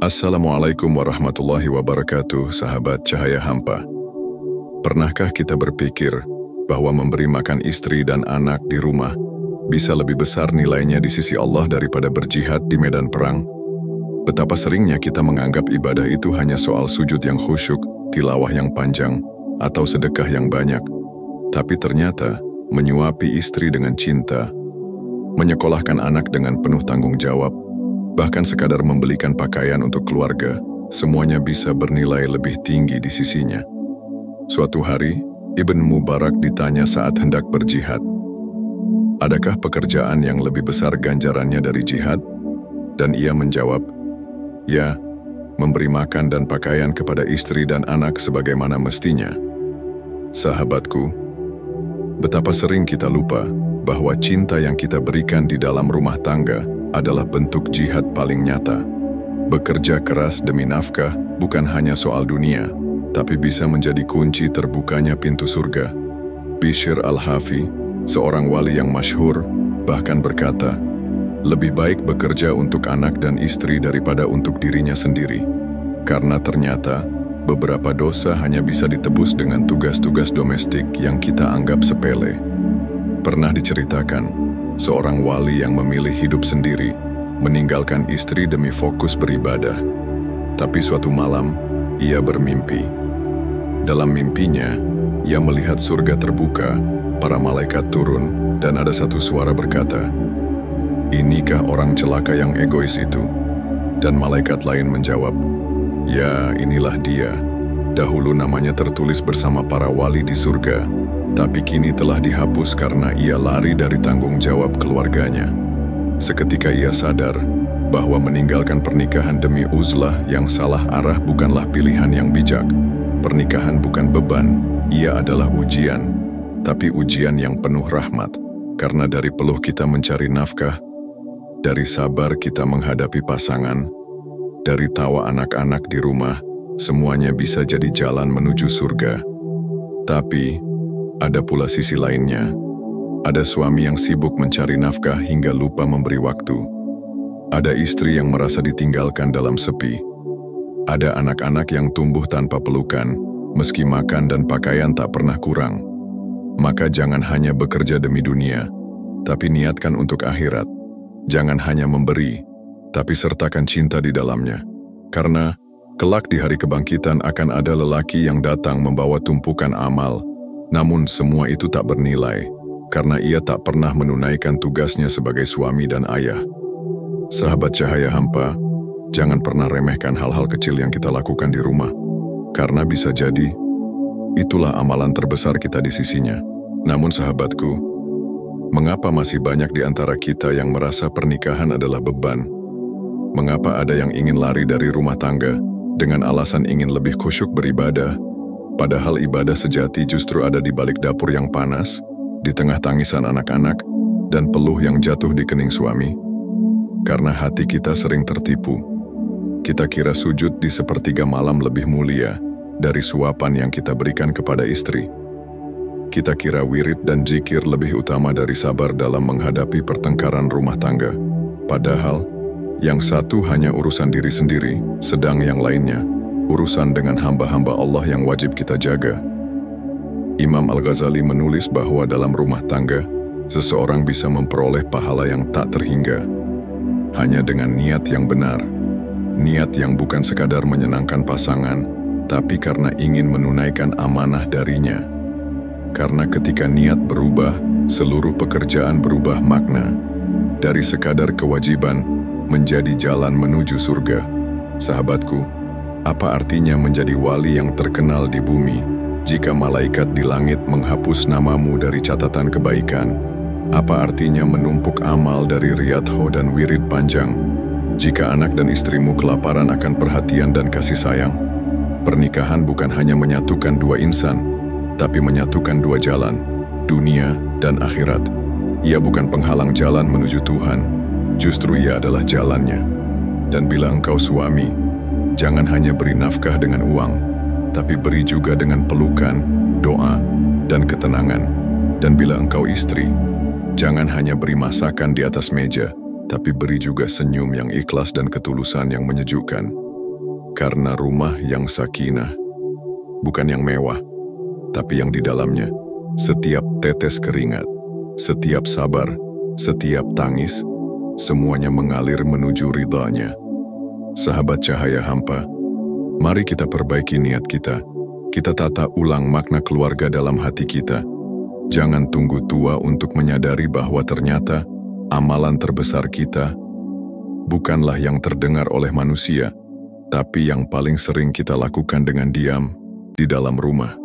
Assalamualaikum warahmatullahi wabarakatuh, sahabat cahaya hampa. Pernahkah kita berpikir bahwa memberi makan istri dan anak di rumah bisa lebih besar nilainya di sisi Allah daripada berjihad di medan perang? Betapa seringnya kita menganggap ibadah itu hanya soal sujud yang khusyuk, tilawah yang panjang, atau sedekah yang banyak. Tapi ternyata menyuapi istri dengan cinta, menyekolahkan anak dengan penuh tanggung jawab, bahkan sekadar membelikan pakaian untuk keluarga, semuanya bisa bernilai lebih tinggi di sisinya. Suatu hari, Ibn Mubarak ditanya saat hendak berjihad, adakah pekerjaan yang lebih besar ganjarannya dari jihad? Dan ia menjawab, ya, memberi makan dan pakaian kepada istri dan anak sebagaimana mestinya. Sahabatku, betapa sering kita lupa bahwa cinta yang kita berikan di dalam rumah tangga adalah bentuk jihad paling nyata. Bekerja keras demi nafkah bukan hanya soal dunia, tapi bisa menjadi kunci terbukanya pintu surga. Bishr al-Hafi, seorang wali yang masyhur, bahkan berkata, lebih baik bekerja untuk anak dan istri daripada untuk dirinya sendiri. Karena ternyata, beberapa dosa hanya bisa ditebus dengan tugas-tugas domestik yang kita anggap sepele. Pernah diceritakan, seorang wali yang memilih hidup sendiri, meninggalkan istri demi fokus beribadah. Tapi suatu malam, ia bermimpi. Dalam mimpinya, ia melihat surga terbuka, para malaikat turun, dan ada satu suara berkata, "Inikah orang celaka yang egois itu?" Dan malaikat lain menjawab, "Ya, inilah dia. Dahulu namanya tertulis bersama para wali di surga, tapi kini telah dihapus karena ia lari dari tanggung jawab keluarganya." Seketika ia sadar bahwa meninggalkan pernikahan demi uzlah yang salah arah bukanlah pilihan yang bijak. Pernikahan bukan beban, ia adalah ujian, tapi ujian yang penuh rahmat. Karena dari peluh kita mencari nafkah, dari sabar kita menghadapi pasangan, dari tawa anak-anak di rumah, semuanya bisa jadi jalan menuju surga. Tapi ada pula sisi lainnya. Ada suami yang sibuk mencari nafkah hingga lupa memberi waktu. Ada istri yang merasa ditinggalkan dalam sepi. Ada anak-anak yang tumbuh tanpa pelukan, meski makan dan pakaian tak pernah kurang. Maka jangan hanya bekerja demi dunia, tapi niatkan untuk akhirat. Jangan hanya memberi, tapi sertakan cinta di dalamnya. Karena kelak di hari kebangkitan akan ada lelaki yang datang membawa tumpukan amal. Namun semua itu tak bernilai, karena ia tak pernah menunaikan tugasnya sebagai suami dan ayah. Sahabat cahaya hampa, jangan pernah remehkan hal-hal kecil yang kita lakukan di rumah, karena bisa jadi, itulah amalan terbesar kita di sisinya. Namun sahabatku, mengapa masih banyak di antara kita yang merasa pernikahan adalah beban? Mengapa ada yang ingin lari dari rumah tangga dengan alasan ingin lebih khusyuk beribadah? Padahal ibadah sejati justru ada di balik dapur yang panas, di tengah tangisan anak-anak, dan peluh yang jatuh di kening suami. Karena hati kita sering tertipu. Kita kira sujud di sepertiga malam lebih mulia dari suapan yang kita berikan kepada istri. Kita kira wirid dan zikir lebih utama dari sabar dalam menghadapi pertengkaran rumah tangga. Padahal, yang satu hanya urusan diri sendiri, sedang yang lainnya urusan dengan hamba-hamba Allah yang wajib kita jaga. Imam Al-Ghazali menulis bahwa dalam rumah tangga, seseorang bisa memperoleh pahala yang tak terhingga hanya dengan niat yang benar. Niat yang bukan sekadar menyenangkan pasangan, tapi karena ingin menunaikan amanah darinya. Karena ketika niat berubah, seluruh pekerjaan berubah makna. Dari sekadar kewajiban, menjadi jalan menuju surga. Sahabatku, apa artinya menjadi wali yang terkenal di bumi jika malaikat di langit menghapus namamu dari catatan kebaikan? Apa artinya menumpuk amal dari riyadho dan wirid panjang jika anak dan istrimu kelaparan akan perhatian dan kasih sayang? Pernikahan bukan hanya menyatukan dua insan, tapi menyatukan dua jalan, dunia dan akhirat. Ia bukan penghalang jalan menuju Tuhan, justru ia adalah jalannya. Dan bila engkau suami, jangan hanya beri nafkah dengan uang, tapi beri juga dengan pelukan, doa, dan ketenangan. Dan bila engkau istri, jangan hanya beri masakan di atas meja, tapi beri juga senyum yang ikhlas dan ketulusan yang menyejukkan. Karena rumah yang sakinah, bukan yang mewah, tapi yang di dalamnya, setiap tetes keringat, setiap sabar, setiap tangis, semuanya mengalir menuju ridhanya. Sahabat Cahaya Hampa, mari kita perbaiki niat kita. Kita tata ulang makna keluarga dalam hati kita. Jangan tunggu tua untuk menyadari bahwa ternyata amalan terbesar kita bukanlah yang terdengar oleh manusia, tapi yang paling sering kita lakukan dengan diam di dalam rumah.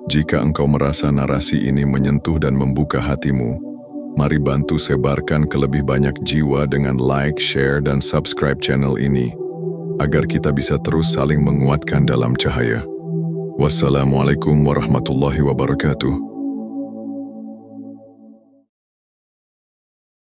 Jika engkau merasa narasi ini menyentuh dan membuka hatimu, mari bantu sebarkan ke lebih banyak jiwa dengan like, share, dan subscribe channel ini, agar kita bisa terus saling menguatkan dalam cahaya. Wassalamualaikum warahmatullahi wabarakatuh.